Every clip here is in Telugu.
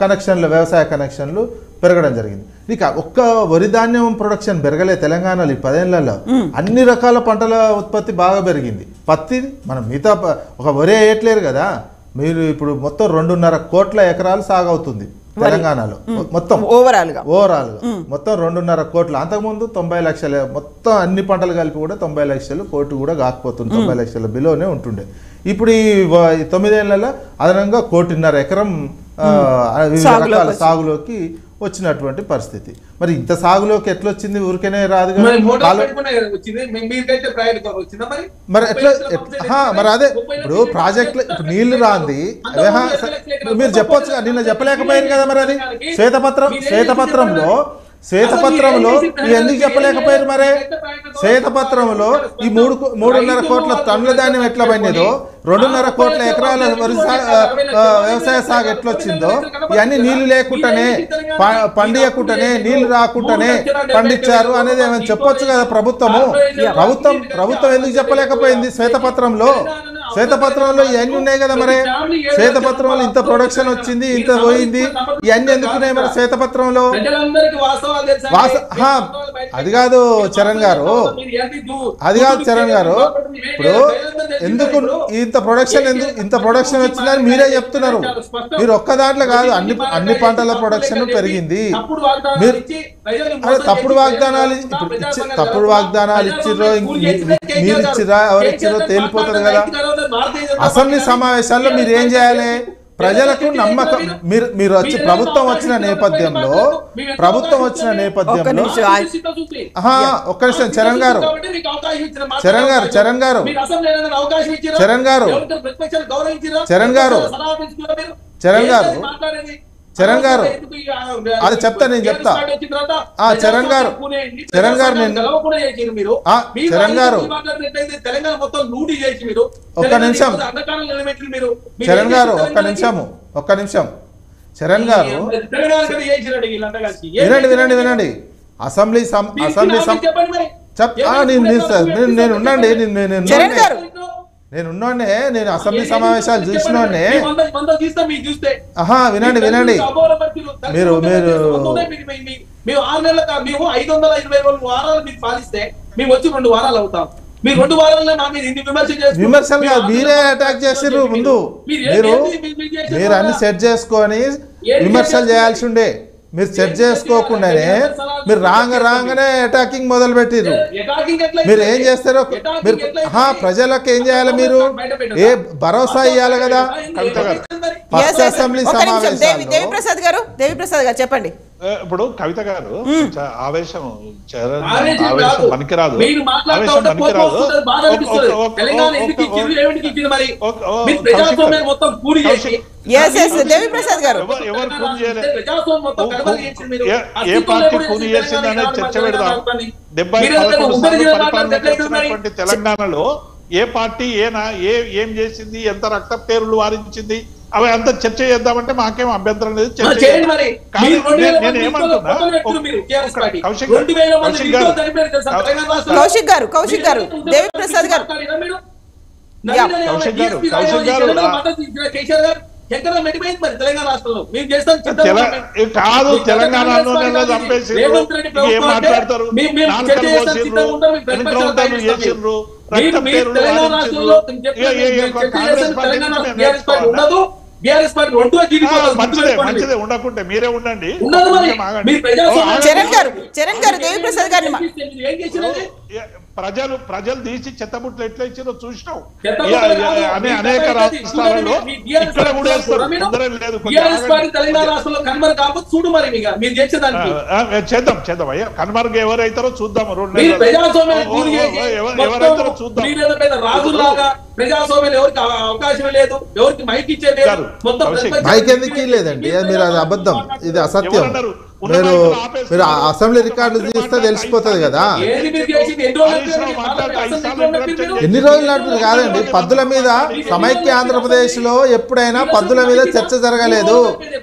కనెక్షన్లు వ్యవసాయ కనెక్షన్లు పెరగడం జరిగింది. ఇక ఒక్క వరి ధాన్యం ప్రొడక్షన్ పెరగలే తెలంగాణలో ఈ 10 ఏళ్లలో. అన్ని రకాల పంటల ఉత్పత్తి బాగా పెరిగింది. పత్తి మనం మిగతా ఒక వరి వేయట్లేరు కదా, మీరు ఇప్పుడు మొత్తం 2.5 కోట్ల ఎకరాలు సాగవుతుంది తెలంగాణలో మొత్తం ఓవరాల్ గా మొత్తం 2.5 కోట్లు. అంతకుముందు 90 లక్షల మొత్తం అన్ని పంటలు కలిపి కూడా 90 లక్షలు కోటి కూడా కాకపోతుంది, 90 లక్షల బిలోనే ఉంటుండే. ఇప్పుడు ఈ 9 ఏళ్లలో అదనంగా 1.5 ఎకరం వివిధ రకాల సాగులోకి వచ్చినటువంటి పరిస్థితి. మరి ఇంత సాగులోకి ఎట్లా వచ్చింది? ఊరికేనే రాదు కదా. మరి ఎట్లా మరి అదే ఇప్పుడు ప్రాజెక్టులు ఇప్పుడు నీళ్లు రాంది మీరు చెప్పొచ్చు, నిన్న చెప్పలేకపోయారు కదా. మరి అది శ్వేతపత్రంలో ఎందుకు చెప్పలేకపోయారు? మరి శ్వేతపత్రంలో ఈ 3.5 కోట్ల టన్నుల ధాన్యం ఎట్లా పండిదో, 2.5 కోట్ల ఎకరాల వరి వ్యవసాయ సాగు ఎట్లొచ్చిందో, ఇవన్నీ నీళ్లు లేకుండానే పండియకుండానే నీళ్లు రాకుండానే పండించారు అనేది ఏమైనా చెప్పొచ్చు కదా ప్రభుత్వం ఎందుకు చెప్పలేకపోయింది? శ్వేతపత్రంలో ఇవన్నీ ఉన్నాయి కదా. మరి శ్వేతపత్రంలో ఇంత ప్రొడక్షన్ వచ్చింది, ఇంత పోయింది, ఇవన్నీ ఎందుకున్నాయి మరి శ్వేతపత్రంలో? అది కాదు చరణ్ గారు, ఇప్పుడు ఎందుకు ఇంత ప్రొడక్షన్ వచ్చిందని మీరే చెప్తున్నారు. మీరు ఒక్క దాంట్లో కాదు, అన్ని పంటల ప్రొడక్షన్ పెరిగింది. మీరు తప్పుడు వాగ్దానాలు ఇచ్చిర్రో మీరు ఇచ్చిరా ఎవరిచ్చిరో తేలిపోతుంది కదా. అసెంబ్లీ సమావేశాల్లో మీరు ఏం చేయాలి? ప్రజలకు నమ్మకం మీరు వచ్చి ప్రభుత్వం వచ్చిన నేపథ్యంలో ఒక్క నిమిషం చరణ్ గారు అది చెప్తా, నేను చెప్తా. చరణ్ గారు ఒక్క నిమిషం చరణ్ గారు వినండి. అసెంబ్లీ నేను అసెంబ్లీ సమావేశాలు చూసినోనే. వినండి మీరు 522 వారాలు మీకు పాలిస్తే మేము వచ్చి 2 వారాలు అవుతాం. మీరు 2 వారాల్లో నా మీద ఇన్ని విమర్శలు కాదు, మీరే అటాక్ చేసిర్రు. ముందు మీరు అన్ని సెట్ చేసుకొని విమర్శలు చేయాల్సి ఉండే. మీరు సెట్ చేసుకోకుండానే మీరు రాగానే అటాకింగ్ మొదలు పెట్టిర్రు. మీరు ఏం చేస్తారో మీరు ప్రజలకు ఏం చేయాలి? మీరు ఏ భరోసా ఇవ్వాలి కదా. అసెంబ్లీ సమావేశాలు దేవిప్రసాద్ గారు చెప్పండి. ఇప్పుడు కవిత గారు ఆవేశం పనికిరాదు. దేవిప్రసాద్ గారు ఏ పార్టీ కూని చేసిందనే చర్చ పెడదాం. 70 తెలంగాణలో ఏ పార్టీ ఏం చేసింది, ఎంత రక్త పేరులు వారించింది, అవి అంత చర్చ చేద్దామంటే మాకేం అభ్యంతరం లేదు. కౌశిక్ గారు దేవిప్రసాద్ గారు కాదు, తెలంగాణలోనే చంపేసి ఏం మాట్లాడతారు? మంచిదే ఉండకుంటే మీరే ఉండండి. చరణ్ గారు దేవిప్రసాద్ గారిని ప్రజలు తీసి చెత్తబుట్లు ఎట్లా ఇచ్చారో చూసినాం. అనేక రాష్ట్రాలలో ఇక్కడ కూడా చేద్దాం అయ్యా. కన్మర్గ్ ఎవరైతారో చూద్దాం. ఎవరైతారో చూద్దాం. ప్రజాస్వామ్యం ఎవరికి అవకాశం లేదు, ఎవరికి మైక్ ఇచ్చేది మైక్ ఎందుకు లేదండి? మీరు అది అబద్ధం, ఇది అసత్యం. మీరు అసెంబ్లీ రికార్డు చూస్తే తెలిసిపోతుంది కదా. ఎన్ని రోజులు నడుపుతుంది కాదండి. పద్దుల మీద సమైక్య ఆంధ్రప్రదేశ్ లో ఎప్పుడైనా పద్దుల మీద చర్చ జరగలేదు.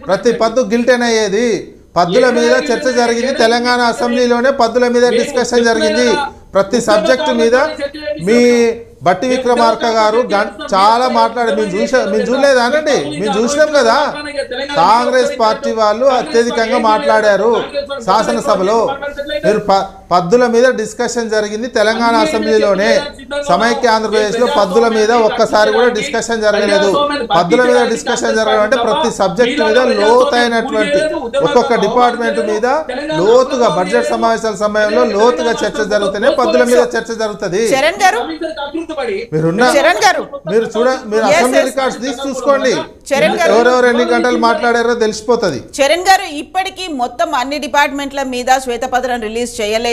ప్రతి పద్దు గిల్టెన్ అయ్యేది. పద్దుల మీద చర్చ జరిగింది. తెలంగాణ అసెంబ్లీలోనే పద్దుల మీద డిస్కషన్ జరిగింది. ప్రతి సబ్జెక్టు మీద బట్టి విక్రమార్క గారు చాలా మాట్లాడారు. మేము చూడలేదా అనండి, మేము చూసినాం కదా. కాంగ్రెస్ పార్టీ వాళ్ళు అత్యధికంగా మాట్లాడారు శాసనసభలో. మీరు పద్దుల మీద డిస్కషన్ జరిగింది తెలంగాణ అసెంబ్లీలోనే. సమైక్య ఆంధ్రప్రదేశ్ లో పద్దుల మీద ఒక్కసారి కూడా డిస్కషన్ జరగలేదు. పద్దుల మీద డిస్కషన్ జరగడం అంటే ప్రతి సబ్జెక్ట్ మీద లోతైనటువంటి ఒక్కొక్క డిపార్ట్మెంట్ మీద లోతుగా బడ్జెట్ సమావేశాల సమయంలో లోతుగా చర్చ జరుగుతూనే పద్దుల మీద చర్చ జరుగుతుంది. చరణ్ గారు మీరు అసెంబ్లీ రికార్డ్స్ తీసి చూసుకోండి, ఎవరెవరు ఎన్ని గంటలు మాట్లాడారో తెలిసిపోతుంది. చరణ్ గారు ఇప్పటికీ మొత్తం అన్ని డిపార్ట్మెంట్ల మీద శ్వేతపత్రం రిలీజ్ చేయలేదు.